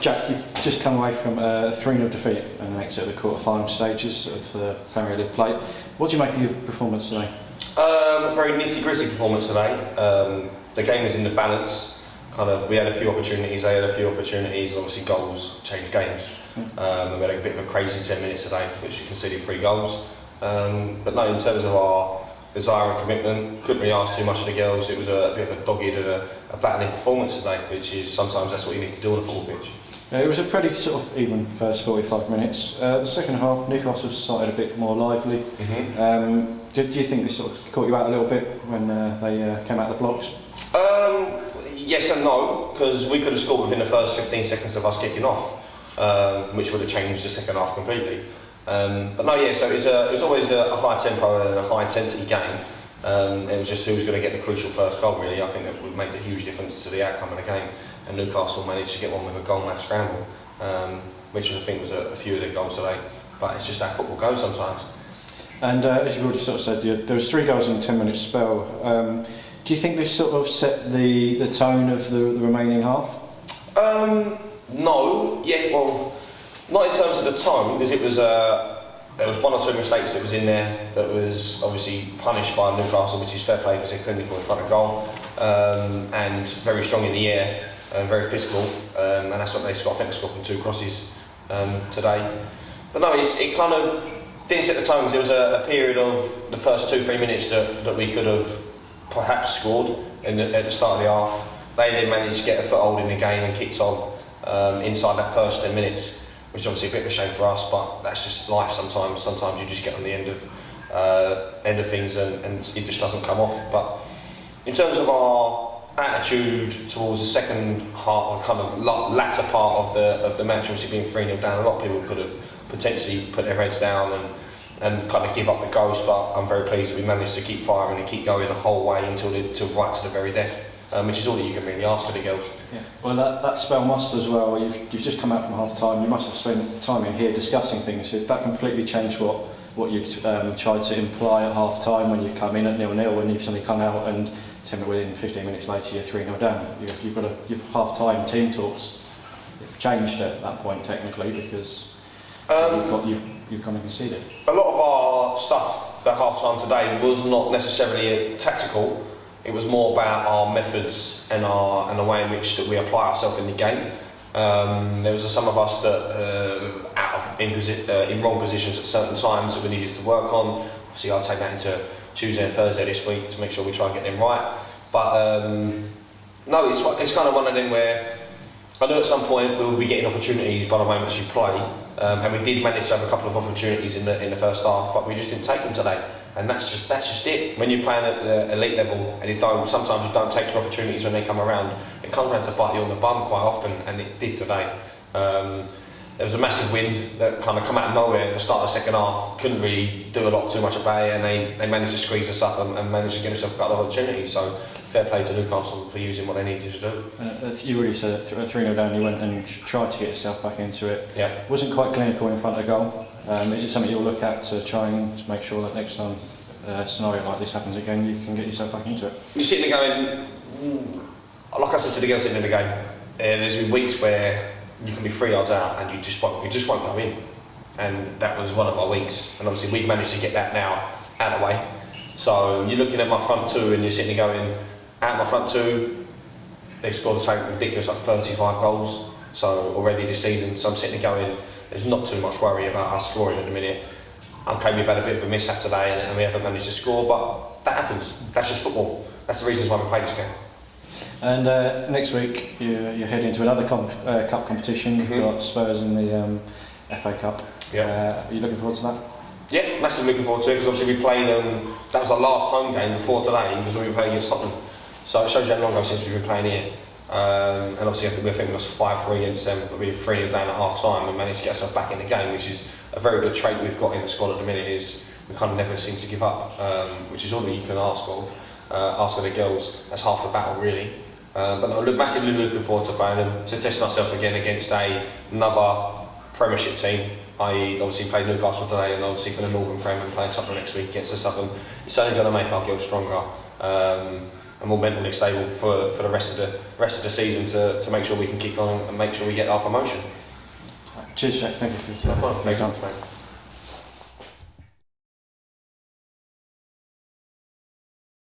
Jack, you've just come away from a 3-0 defeat and an exit at the quarter-final stages of the Premier League plate. What do you make of your performance today? A very nitty-gritty performance today. The game was in the balance. We had a few opportunities, they had a few opportunities, and obviously goals change games. We had a bit of a crazy 10 minutes today, which you conceded 3 goals. But no, in terms of our desire and commitment, couldn't really ask too much of the girls. It was a bit of a dogged and a battling performance today, which is sometimes that's what you need to do on a football pitch. Yeah, it was a pretty sort of even first 45 minutes. The second half, Newcastle started a bit more lively. Do you think this sort of caught you out a little bit when they came out of the blocks? Yes and no, because we could have scored within the first 15 seconds of us kicking off, which would have changed the second half completely. But no, yeah, so it was always a high tempo and a high intensity game. It was just who was going to get the crucial first goal, really. I think that would make a huge difference to the outcome of the game. And Newcastle managed to get one with a goal match scramble, which I think was a few of their goals today. But it's just how football goes sometimes. And as you've already sort of said, there was 3 goals in a 10-minute spell. Do you think this sort of set the tone of the remaining half? No, yeah, well, not in terms of the tone, because it was there was 1 or 2 mistakes that was in there that was obviously punished by Newcastle, which is fair play because they're clinical in front of goal, and very strong in the air, and very physical, and that's what they scored. I think they scored from 2 crosses today. But no, it kind of didn't set the tone, because there was a period of the first 2-3 minutes that we could have perhaps scored at the start of the half. They then managed to get a foothold in the game and kicked on inside that first 10 minutes, which is obviously a bit of a shame for us, but that's just life sometimes. Sometimes you just get on the end of things and it just doesn't come off. But in terms of our attitude towards the second half, or kind of latter part of the match, obviously being 3-0 down, a lot of people could have potentially put their heads down and kind of give up the ghost, but I'm very pleased that we managed to keep firing and keep going the whole way until right to the very death, which is all that you can really ask of the girls. Yeah. Well, that spell must as well. You've just come out from half time. You must have spent time in here discussing things. Did that completely change what you tried to imply at half time when you come in at 0-0, and you've suddenly come out and within 15 minutes later you're 3-0 down? You've got your half time team talks changed at that point technically, because you've kind of conceded. A lot of our stuff at half time today was not necessarily tactical. It was more about our methods and the way in which that we apply ourselves in the game. There was some of us that in wrong positions at certain times that we needed to work on. Obviously, I'll take that into Tuesday and Thursday this week to make sure we try and get them right. But no, it's kind of one of them where I know at some point we will be getting opportunities by the moments you play, and we did manage to have a couple of opportunities in the first half, but we just didn't take them today. And that's just it. When you're playing at the elite level and sometimes you don't take your opportunities when they come around, it comes around to bite you on the bum quite often, and it did today. There was a massive wind that kind of come out of nowhere at the start of the second half. Couldn't really do too much about it, and they managed to squeeze us up and managed to get themselves a couple of opportunities. So fair play to Newcastle for using what they needed to do. You really said it, 3-0 down, you went and tried to get yourself back into it. Yeah. Wasn't quite clinical in front of goal. Is it something you'll look at to try and make sure that next time a scenario like this happens again, you can get yourself back into it? You're sitting there going, like I said to the girls at the end of the game, there's been weeks where you can be 3 yards out and you just won't go in, and that was one of our weeks. And obviously we've managed to get that now out of the way. So you're looking at my front 2 and you're sitting there going, out my front 2, they've scored something ridiculous like 35 goals so already this season. So I'm sitting there going, there's not too much worry about us scoring at the minute. Okay, we've had a bit of a mishap today and we haven't managed to score, but that happens. That's just football. That's the reasons why we play this game. And next week you're heading to another cup competition. You've got Spurs in the FA Cup. Yeah. Are you looking forward to that? Yeah, massively looking forward to it, because obviously we played, that was our last home game before today, because we were playing against Tottenham. So it shows you how long ago since we've been playing here. And obviously I think we lost 5-3 against them, but we were 3-0 down at half time and managed to get ourselves back in the game, which is a very good trait we've got in the squad at the minute. Is we kind of never seem to give up, which is all that you can ask of the girls. That's half the battle really. But I'm massively looking forward to playing them, to test myself again against another Premiership team. I obviously played Newcastle today, and obviously for the Northern Premier and playing Tottenham next week against the Southern. It's only going to make our girls stronger. and more mentally stable for the rest of the season to make sure we can kick on and make sure we get our promotion. Cheers, Jack. Thank you for your time. Thank you.